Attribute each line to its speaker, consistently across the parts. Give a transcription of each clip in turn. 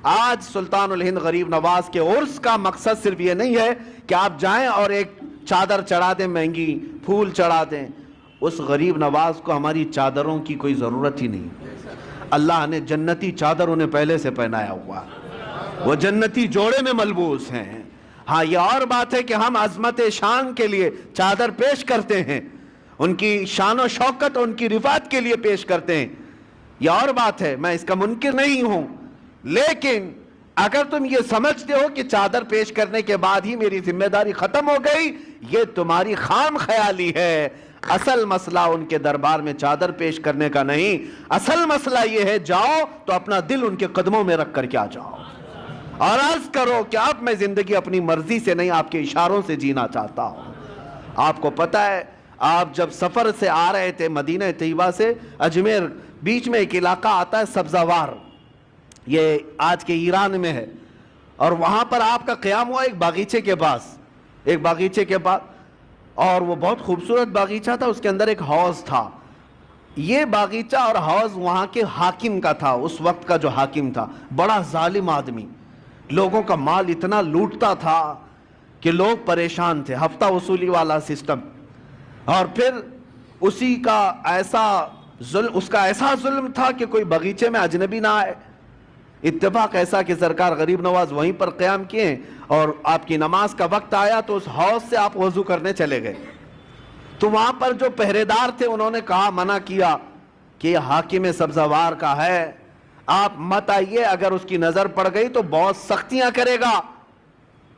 Speaker 1: آج سلطان الہند غریب نواز کے عرس کا مقصد صرف یہ نہیں ہے کہ آپ جائیں اور ایک چادر چڑھا دیں مہنگی، پھول چڑھا دیں. اس غریب نواز کو ہماری چادروں کی کوئی ضرورت ہی نہیں. اللہ نے جنتی چادر انہیں پہلے سے پہنایا ہوا، وہ جنتی جوڑے میں ملبوس ہیں. ہاں یہ اور بات ہے کہ ہم عظمت شان کے لیے چادر پیش کرتے ہیں، ان کی شان و شوکت اور ان کی رفعت کے لیے پیش کرتے ہیں، یہ اور بات ہے، میں اس کا منکر نہیں ہوں. لیکن اگر تم یہ سمجھتے ہو کہ چادر پیش کرنے کے بعد ہی میری ذمہ داری ختم ہو گئی، یہ تمہاری خام خیالی ہے. اصل مسئلہ ان کے دربار میں چادر پیش کرنے کا نہیں، اصل مسئلہ یہ ہے جاؤ تو اپنا دل ان کے قدموں میں رکھ کر کے آ جاؤ اور عرض کرو کہ اب میں زندگی اپنی مرضی سے نہیں، آپ کے اشاروں سے جینا چاہتا ہوں. آپ کو پتہ ہے آپ جب سفر سے آ رہے تھے مدینہ طیبہ سے اجمیر، بیچ میں ایک علاقہ آتا ہے سبزوار، یہ آج کے ایران میں ہے، اور وہاں پر آپ کا قیام ہوا ایک باغیچے کے پاس، اور وہ بہت خوبصورت باغیچہ تھا. اس کے اندر ایک حوض تھا. یہ باغیچہ اور حوض وہاں کے حاکم کا تھا، اس وقت کا جو حاکم تھا، بڑا ظالم آدمی، لوگوں کا مال اتنا لوٹتا تھا کہ لوگ پریشان تھے. ہفتہ وصولی والا سسٹم. اور پھر اس کا ایسا ظلم تھا کہ کوئی باغیچے میں اجنبی نہ آئے. اتفاق ایسا کہ سرکار غریب نواز وہیں پر قیام کیے، اور آپ کی نماز کا وقت آیا تو اس حوض سے آپ وضو کرنے چلے گئے. تو وہاں پر جو پہرے دار تھے انہوں نے کہا، منع کیا کہ یہ حاکم سبزوار کا ہے، آپ مت آئیے، اگر اس کی نظر پڑ گئی تو بہت سختیاں کرے گا.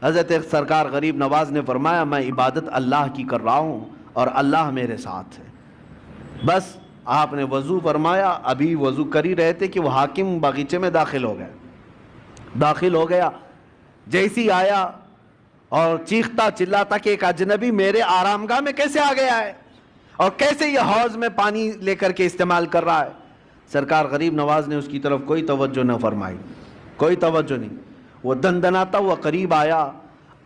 Speaker 1: حضرت سرکار غریب نواز نے فرمایا، میں عبادت اللہ کی کر رہا ہوں اور اللہ میرے ساتھ ہے. بس آپ نے وضو فرمایا، ابھی وضو کر ہی رہے تھے کہ وہ حاکم باغیچے میں داخل ہو گیا. جیسی آیا اور چیختا چلاتا کہ ایک اجنبی میرے آرام گاہ میں کیسے آ گیا ہے اور کیسے یہ حوض میں پانی لے کر کے استعمال کر رہا ہے. سرکار غریب نواز نے اس کی طرف کوئی توجہ نہ فرمائی، کوئی توجہ نہیں. وہ دندناتا ہوا قریب آیا،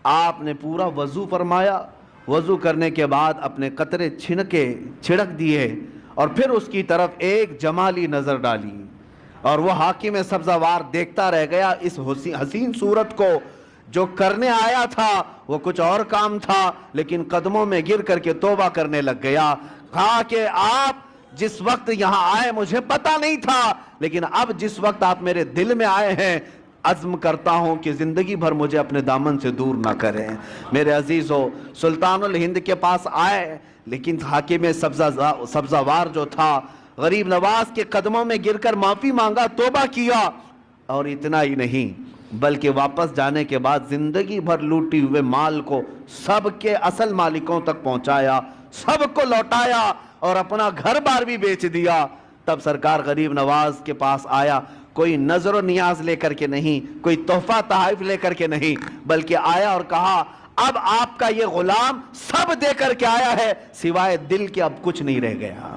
Speaker 1: آپ نے پورا وضو فرمایا. وضو کرنے کے بعد اپنے قطرے چھڑک دیے اور پھر اس کی طرف ایک جمالی نظر ڈالی، اور وہ حاکم سبزوار دیکھتا رہ گیا اس حسین صورت کو. جو کرنے آیا تھا وہ کچھ اور کام تھا، لیکن قدموں میں گر کر کے توبہ کرنے لگ گیا. کہا کہ آپ جس وقت یہاں آئے مجھے پتا نہیں تھا، لیکن اب جس وقت آپ میرے دل میں آئے ہیں، عزم کرتا ہوں کہ زندگی بھر مجھے اپنے دامن سے دور نہ کریں. میرے عزیزو، سلطان الہند کے پاس آئے، لیکن حاکم سبزوار جو تھا غریب نواز کے قدموں میں گر کر معافی مانگا، توبہ کیا. اور اتنا ہی نہیں بلکہ واپس جانے کے بعد زندگی بھر لوٹی ہوئے مال کو سب کے اصل مالکوں تک پہنچایا، سب کو لوٹایا اور اپنا گھر بار بھی بیچ دیا. تب سرکار غریب نواز کے پاس آیا، کوئی نظر و نیاز لے کر کے نہیں، کوئی تحفہ تحائف لے کر کے نہیں، بلکہ آیا اور کہا، اب آپ کا یہ غلام سب دے کر کے آیا ہے، سوائے دل کے اب کچھ نہیں رہ گیا،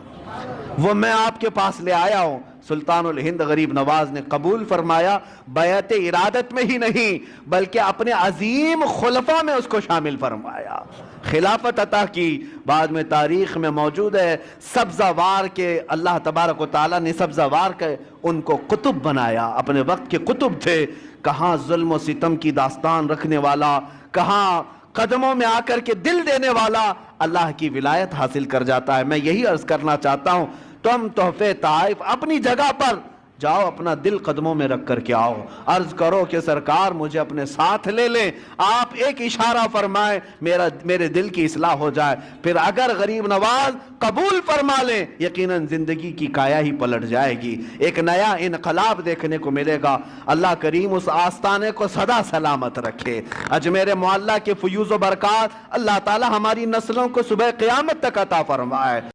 Speaker 1: وہ میں آپ کے پاس لے آیا ہوں. سلطان الہند غریب نواز نے قبول فرمایا، بیعت ارادت میں ہی نہیں بلکہ اپنے عظیم خلفاء میں اس کو شامل فرمایا، خلافت عطا کی. بعد میں تاریخ میں موجود ہے سبزوار کے اللہ تبارک و تعالیٰ نے سبزوار کے ان کو قطب بنایا، اپنے وقت کے قطب تھے. کہاں ظلم و ستم کی داستان رکھنے والا، کہاں قدموں میں آ کر کے دل دینے والا اللہ کی ولایت حاصل کر جاتا ہے. میں یہی عرض کرنا چاہتا ہوں، تم تحفے تحائف اپنی جگہ پر، جاؤ اپنا دل قدموں میں رکھ کر کے آؤ، عرض کرو کہ سرکار مجھے اپنے ساتھ لے لیں، آپ ایک اشارہ فرمائیں میرے دل کی اصلاح ہو جائے. پھر اگر غریب نواز قبول فرما لیں، یقیناً زندگی کی کایا ہی پلٹ جائے گی، ایک نیا انقلاب دیکھنے کو ملے گا. اللہ کریم اس آستانے کو سدا سلامت رکھے. اجمیر معلیٰ کے فیوز و برکات اللہ تعالی ہماری نسلوں کو صبح قیامت تک عطا فرمائے.